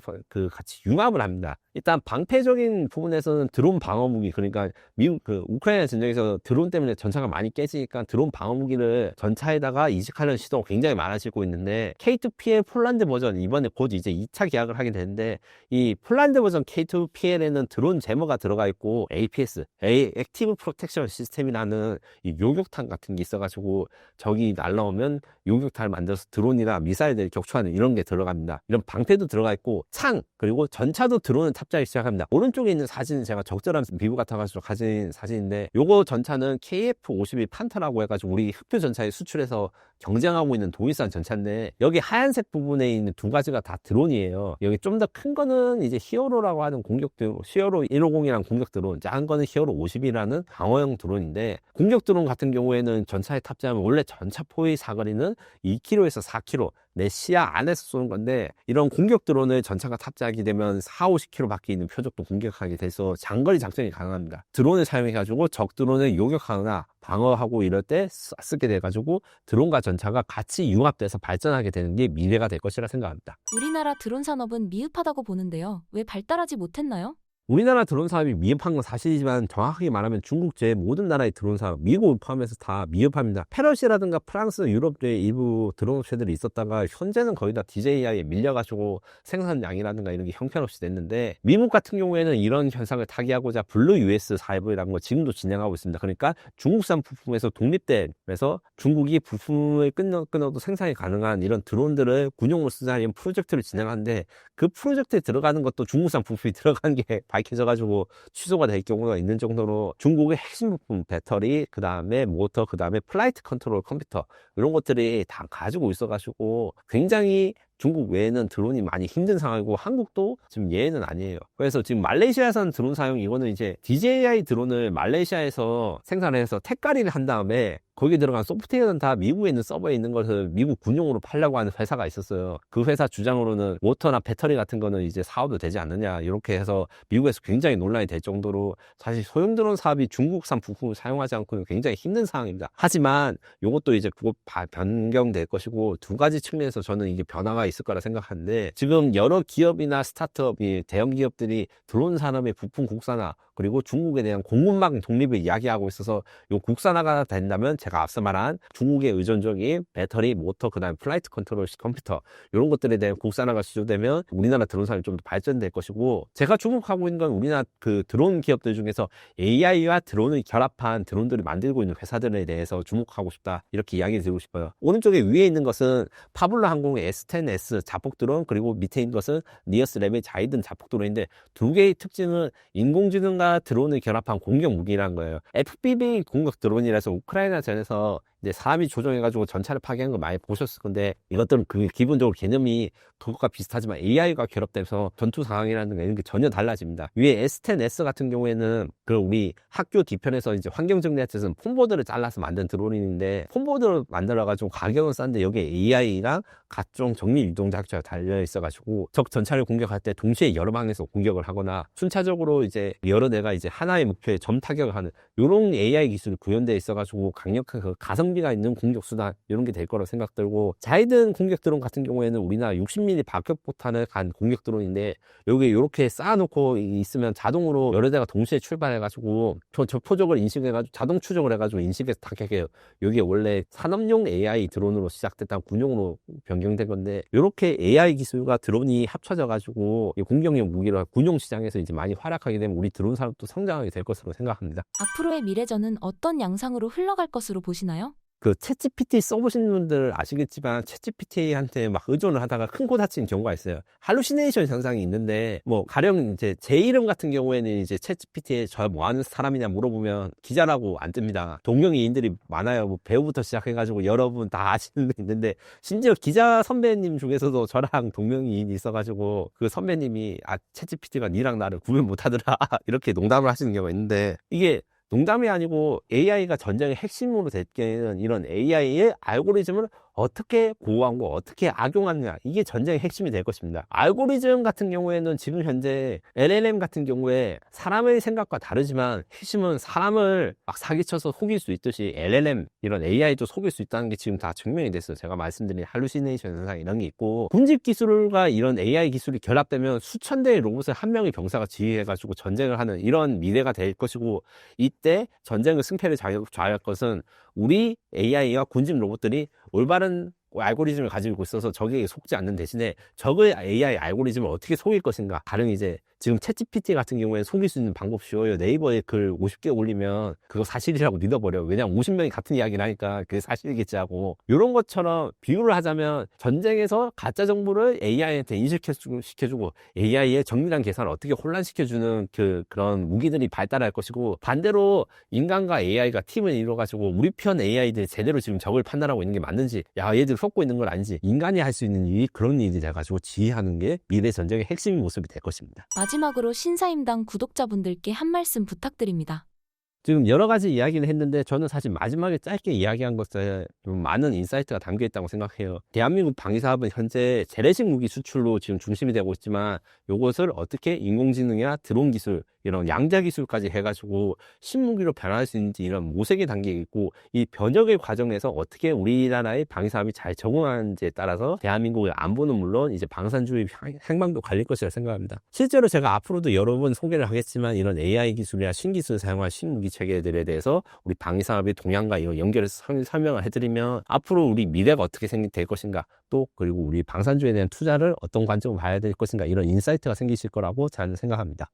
같이 융합을 합니다. 일단 방패적인 부분에서는 드론 방어 무기, 그러니까 미국 우크라이나 전쟁에서 드론 때문에 전차가 많이 깨지니까 드론 방어 무기를 전차에다가 이식하려는 시도가 굉장히 많아지고 있는데, K2PL 폴란드 버전 이번에 곧 이제 2차 계약을 하게 되는데, 이 폴란드 버전 K2PL에는 드론 제머가 들어가 있고 APS, 액티브 프로텍션 시스템이라는 이 요격탄 같은 게 있어가지고 적이 날라오면 요격탄을 만들어서 드론이나 미사일들을 격추하는 이런 게 들어갑니다. 이런 방패도 들어가 있고 창, 그리고 전차도 드론을 탑재하기 시작합니다. 오른쪽에 있는 사진은 제가 적절한 비부 같아가지고 가진 사진인데, 요거 전차는 KF-51 판터라고 해가지고 우리 흑표 전차에 수출해서 경쟁하고 있는 동일산 전차인데, 여기 하얀색 부분에 있는 두 가지가 다 드론이에요. 여기 좀 더 큰 거는 이제 히어로라고 하는 공격 드론, 히어로 150이라는 공격 드론, 작은 거는 히어로 50이라는 방어형 드론인데, 공격 드론 같은 경우에는 전차에 탑재하면 원래 전차 포의 사거리는 2km에서 4km, 내 시야 안에서 쏘는 건데, 이런 공격 드론을 전차가 탑재하게 되면 4, 50km 밖에 있는 표적도 공격하게 돼서 장거리 작전이 가능합니다. 드론을 사용해가지고 적 드론을 요격하거나 방어하고 이럴 때 쓰게 돼가지고 드론과 전차가 같이 융합돼서 발전하게 되는 게 미래가 될 것이라 생각합니다. 우리나라 드론 산업은 미흡하다고 보는데요. 왜 발달하지 못했나요? 우리나라 드론 사업이 미흡한 건 사실이지만, 정확하게 말하면 중국 제 모든 나라의 드론 사업, 미국을 포함해서 다 미흡합니다. 페르시아라든가 프랑스, 유럽의 일부 드론 업체들이 있었다가 현재는 거의 다 DJI에 밀려가지고 생산량이라든가 이런 게 형편없이 됐는데, 미국 같은 경우에는 이런 현상을 타개하고자 블루 US 사업이라는 걸 지금도 진행하고 있습니다. 그러니까 중국산 부품에서 독립돼서 중국이 부품을 끊어도 생산이 가능한 이런 드론들을 군용으로 쓰자는 프로젝트를 진행하는데, 그 프로젝트에 들어가는 것도 중국산 부품이 들어간 게 밝혀져가지고 취소가 될 경우가 있는 정도로, 중국의 핵심 부품, 배터리, 그 다음에 모터, 그 다음에 플라이트 컨트롤 컴퓨터, 이런 것들이 다 가지고 있어가지고 굉장히 중국 외에는 드론이 많이 힘든 상황이고, 한국도 지금 예외는 아니에요. 그래서 지금 말레이시아에서는 드론 사용, 이거는 이제 DJI 드론을 말레이시아에서 생산해서 택가리를 한 다음에 거기에 들어간 소프트웨어는 다 미국에 있는 서버에 있는 것을 미국 군용으로 팔려고 하는 회사가 있었어요. 그 회사 주장으로는 모터나 배터리 같은 거는 이제 사업도 되지 않느냐, 이렇게 해서 미국에서 굉장히 논란이 될 정도로 사실 소형 드론 사업이 중국산 부품을 사용하지 않고는 굉장히 힘든 상황입니다. 하지만 이것도 이제 그거 변경될 것이고, 두 가지 측면에서 저는 이게 변화가 있을 거라 생각하는데, 지금 여러 기업이나 스타트업이, 대형 기업들이 드론 산업의 부품 국산화, 그리고 중국에 대한 공급망 독립을 이야기하고 있어서, 요 국산화가 된다면 제가 앞서 말한 중국의 의존적인 배터리, 모터, 그 다음에 플라이트 컨트롤 컴퓨터, 이런 것들에 대한 국산화가 시도되면 우리나라 드론 산업이 좀 더 발전될 것이고, 제가 주목하고 있는 건 우리나라 그 드론 기업들 중에서 AI와 드론을 결합한 드론들을 만들고 있는 회사들에 대해서 주목하고 싶다, 이렇게 이야기 드리고 싶어요. 오른쪽에 위에 있는 것은 파블로 항공의 S10S 자폭 드론, 그리고 밑에 있는 것은 니어스 랩의 자이든 자폭 드론인데, 두 개의 특징은 인공지능과 드론을 결합한 공격 무기라는 거예요. FPV 공격 드론이라서 우크라이나 전에서 이제 사람이 조종해가지고 전차를 파괴하는 거 많이 보셨을 건데, 이것들은 그 기본적으로 개념이 그것과 비슷하지만 AI가 결합돼서 전투 상황이라는 게 이런 게 전혀 달라집니다. 위에 S10S 같은 경우에는 그 우리 학교 뒤편에서 이제 환경 정리할 때 쓰는 폼보드를 잘라서 만든 드론인데, 폼보드를 만들어가지고 가격은 싼데 여기에 AI랑 각종 정밀 유동 자격자가 달려 있어가지고 적 전차를 공격할 때 동시에 여러 방에서 공격을 하거나 순차적으로 이제 여러 대가 이제 하나의 목표에 점 타격을 하는 이런 AI 기술이 구현되어 있어가지고 강력한 그 가성비가 있는 공격 수단 이런 게 될 거라고 생각들고, 자이든 공격 드론 같은 경우에는 우리나라 60mm 박격포탄을 간 공격 드론인데, 여기 이렇게 쌓아놓고 있으면 자동으로 여러 대가 동시에 출발해가지고 저 표적을 인식해가지고 자동 추적을 해가지고 인식해서 타격해요. 이게 원래 산업용 AI 드론으로 시작됐다 군용으로 변경된 건데, 이렇게 AI 기술과 드론이 합쳐져가지고 공격용 무기로 군용 시장에서 이제 많이 활약하게 되면 우리 드론 산업도 성장하게 될 것으로 생각합니다. 앞으로의 미래전은 어떤 양상으로 흘러갈 것으로 보시나요? 그 챗GPT 써보신 분들 아시겠지만 챗GPT한테 막 의존을 하다가 큰 코 다치는 경우가 있어요. 할루시네이션 현상이 있는데, 뭐 가령 이제 제 이름 같은 경우에는 이제 챗GPT에 저 뭐 하는 사람이냐 물어보면 기자라고 안 뜹니다. 동명이인들이 많아요. 뭐 배우부터 시작해가지고 여러분 다 아시는 분 있는데, 심지어 기자 선배님 중에서도 저랑 동명이인이 있어가지고 그 선배님이 챗GPT가 니랑 나를 구분 못하더라 이렇게 농담을 하시는 경우가 있는데, 이게 농담이 아니고 AI가 전쟁의 핵심으로 되는 이런 AI의 알고리즘을 어떻게 보호하고 어떻게 악용하느냐, 이게 전쟁의 핵심이 될 것입니다. 알고리즘 같은 경우에는 지금 현재 LLM 같은 경우에 사람의 생각과 다르지만 핵심은 사람을 막 사기쳐서 속일 수 있듯이 LLM 이런 AI도 속일 수 있다는 게 지금 다 증명이 됐어요. 제가 말씀드린 할루시네이션 현상 이런 게 있고, 군집 기술과 이런 AI 기술이 결합되면 수천 대의 로봇을 한 명의 병사가 지휘해가지고 전쟁을 하는 이런 미래가 될 것이고, 이때 전쟁의 승패를 좌우할 것은 우리 AI와 군집 로봇들이 올바른 알고리즘을 가지고 있어서 적에게 속지 않는 대신에 적의 AI 알고리즘을 어떻게 속일 것인가. 가령 이제 지금 챗GPT 같은 경우에 속일 수 있는 방법 쉬워요. 네이버에 글 50개 올리면 그거 사실이라고 믿어버려요. 왜냐면 50명이 같은 이야기를 하니까 그게 사실이겠지 하고, 이런 것처럼 비유를 하자면 전쟁에서 가짜 정보를 AI한테 인식시켜주고 AI의 정밀한 계산을 어떻게 혼란시켜주는 그런 무기들이 발달할 것이고, 반대로 인간과 AI가 팀을 이뤄가지고 우리 편 AI들이 제대로 지금 적을 판단하고 있는 게 맞는지, 야 얘들 속고 있는 건 아니지, 인간이 할 수 있는 일이 그런 일이 돼가지고 지휘하는 게 미래 전쟁의 핵심 모습이 될 것입니다. 마지막으로 신사임당 구독자분들께 한 말씀 부탁드립니다. 지금 여러 가지 이야기를 했는데, 저는 사실 마지막에 짧게 이야기한 것에 좀 많은 인사이트가 담겨 있다고 생각해요. 대한민국 방위사업은 현재 재래식 무기 수출로 지금 중심이 되고 있지만, 이것을 어떻게 인공지능이나 드론 기술 이런 양자 기술까지 해가지고 신무기로 변화할 수 있는지, 이런 모색의 단계가 있고, 이 변혁의 과정에서 어떻게 우리나라의 방위사업이 잘 적응하는지에 따라서 대한민국의 안보는 물론 이제 방산주의 행방도 갈릴 것이라 생각합니다. 실제로 제가 앞으로도 여러 번 소개를 하겠지만, 이런 AI 기술이나 신기술을 사용한 신무기 체계들에 대해서 우리 방위사업의 동향과 이거 연결해서 설명을 해드리면, 앞으로 우리 미래가 어떻게 될 것인가, 또 그리고 우리 방산주에 대한 투자를 어떤 관점으로 봐야 될 것인가, 이런 인사이트가 생기실 거라고 저는 생각합니다.